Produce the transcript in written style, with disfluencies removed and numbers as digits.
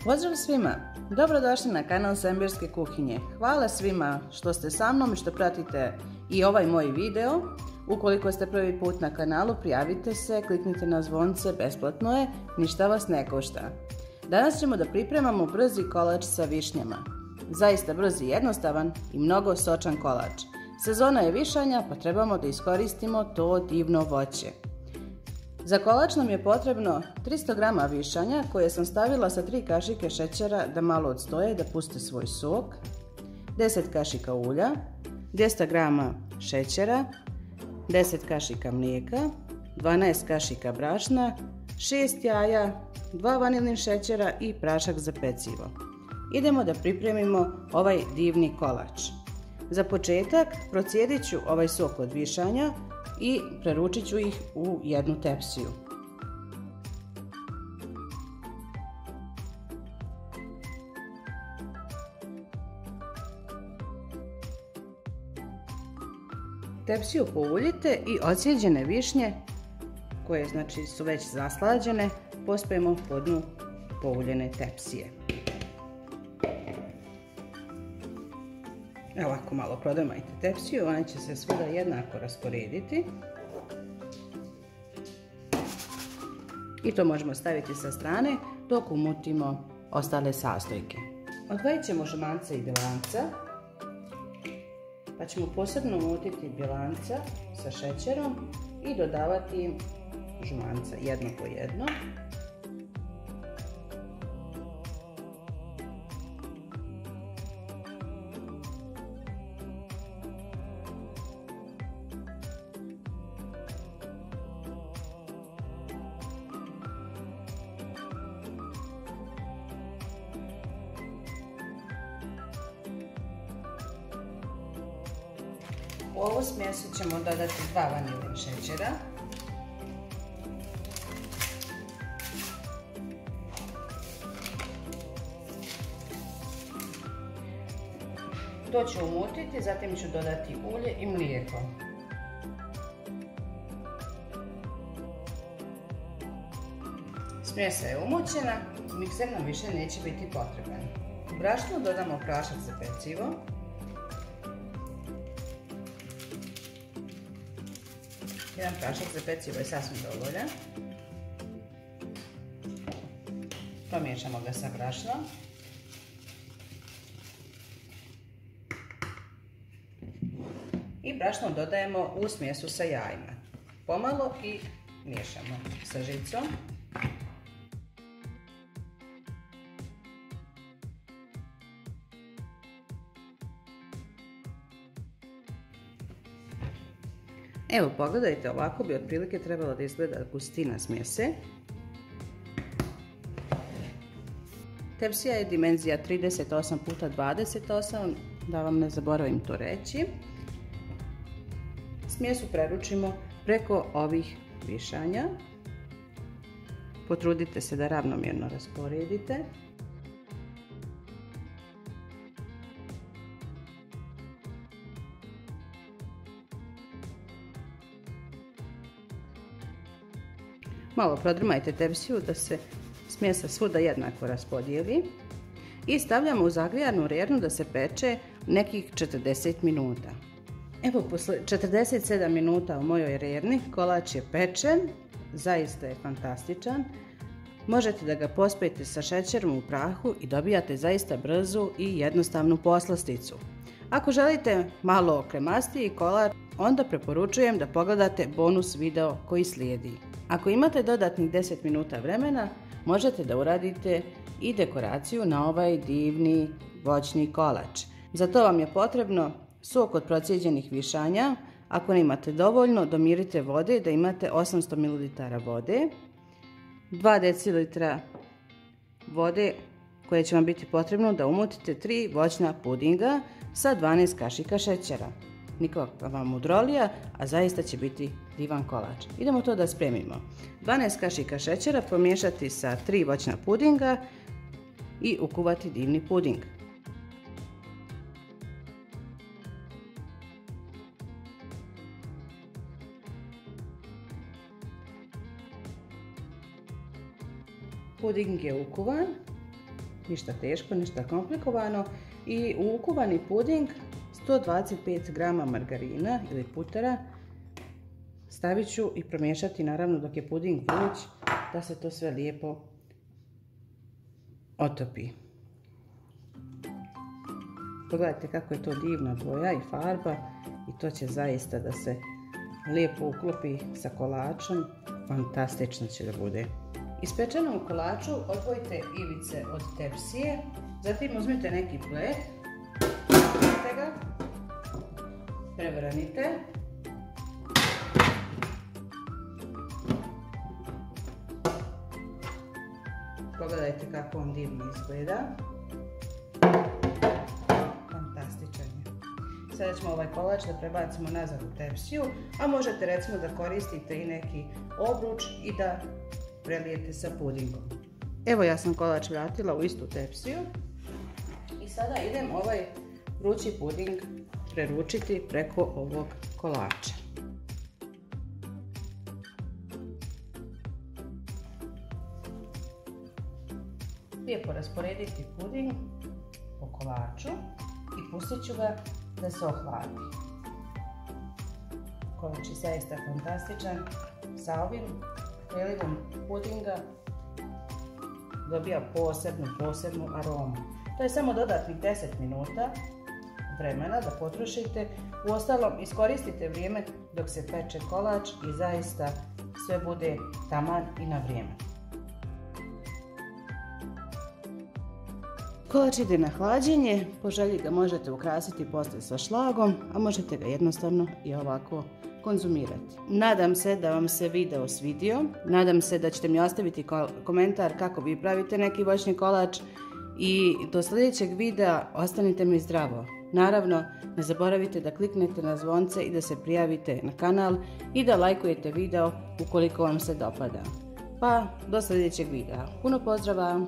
Pozdrav svima! Dobrodošli na kanal Sembirske kuhinje. Hvala svima što ste sa mnom i što pratite i ovaj moj video. Ukoliko ste prvi put na kanalu, prijavite se, kliknite na zvonce, besplatno je, ništa vas ne košta. Danas ćemo da pripremamo brzi kolač sa višnjama. Zaista brz i jednostavan i mnogo sočan kolač. Sezona je višanja, pa trebamo da iskoristimo to divno voće. Za kolač nam je potrebno 300 g višanja koje sam stavila sa 3 kašike šećera da malo odstoje, da puste svoj sok, 10 kašika ulja, 200 g šećera, 10 kašika mlijeka, 12 kašika brašna, 6 jaja, 2 vanilnih šećera i prašak za pecivo. Idemo da pripremimo ovaj divni kolač. Za početak procijedit ću ovaj sok od višanja i preručit ću ih u jednu tepsiju. Tepsiju pouljite i odsjeđene višnje, koje su već zaslađene, pospajemo po dnu pouljene tepsije. Ovako malo prodrmajte tepsiju, ona će se svuda jednako rasporediti. I to možemo staviti sa strane dok umutimo ostale sastojke. Odvojit ćemo žumanca i bjelanca, pa ćemo posebno umutiti bjelanca sa šećerom i dodavati žumanca jedno po jedno. U ovu smjesu ćemo dodati 2 vanilnih šećera, to ću umutiti, zatim ću dodati ulje i mlijeko. Smjesa je umućena, mikser nam više neće biti potreban. U brašnu dodamo prašak za pecivo, jedan prašak za pecivo je sasvim dovoljan. Pomiješamo ga sa brašnom. I brašno dodajemo u smjesu sa jajima. Pomalo i miješamo sa žicom. Evo, pogledajte, ovako bi otprilike trebalo da izgleda gustina smjese. Tepsija je dimenzija 38 x 28, da vam ne zaboravim to reći. Smjesu preručimo preko ovih višanja. Potrudite se da ravnomjerno rasporedite. Malo prodrmajte tepsiju da se smjesa svuda jednako raspodijeli i stavljamo u zagrijanu rernu da se peče nekih 40 minuta. Evo, posle 47 minuta u mojoj rerni kolač je pečen, zaista je fantastičan. Možete da ga pospojite sa šećerom u prahu i dobijate zaista brzu i jednostavnu poslasticu. Ako želite malo kremastiji kolač, onda preporučujem da pogledate bonus video koji slijedi. Ako imate dodatnih 10 minuta vremena, možete da uradite i dekoraciju na ovaj divni voćni kolač. Za to vam je potrebno sok od procijeđenih višanja. Ako nemate dovoljno, domirite vode da imate 800 ml vode, 2 dl vode koje će vam biti potrebno da umutite 3 voćna pudinga sa 12 kašika šećera. Nikakva vam mudrolija, a zaista će biti divan kolač. Idemo to da spremimo. 12 kašika šećera pomiješati sa 3 voćna pudinga i ukuvati divni puding. Puding je ukuvan. ništa teško, ništa komplikovano. I u ukuvani puding 125 g margarina ili putera stavit ću i promiješati naravno dok je puding vruć da se to sve lijepo otopi. Pogledajte kako je to divna boja i farba i to će zaista da se lijepo uklopi sa kolačom. Fantastično će da bude. Ispečenom kolaču odvojite ivice od tepsije, zatim uzmite neki plet, uzmite ga, prevrnite. Pogledajte kako on divno izgleda. Fantastičan je. Sada ćemo ovaj kolač da prebacimo nazad u tepsiju, a možete recimo da koristite i neki obruč i da prelijete sa pudingom. Evo ja sam kolač vratila u istu tepsiju i sada idem ovaj vrući puding preručiti preko ovog kolača. Lijepo rasporediti puding po kolaču i pustit ću ga da se ohladi. Kolač je zaista fantastičan. Sa ovim prelivom pudinga dobija posebnu aromu. To je samo dodatnih 10 minuta vremena da potrošite. Uostalom, iskoristite vrijeme dok se peče kolač i zaista sve bude taman i na vrijeme. Kolač ide na hlađenje, po želji ga možete ukrasiti poslije sa šlagom, a možete ga jednostavno i ovako konzumirati. Nadam se da vam se video svidio, nadam se da ćete mi ostaviti komentar kako vi pravite neki voćni kolač i do sljedećeg videa ostanite mi zdravo. Naravno, ne zaboravite da kliknete na zvonce i da se prijavite na kanal i da lajkujete video ukoliko vam se dopada. Pa, do sljedećeg videa. Puno pozdrava!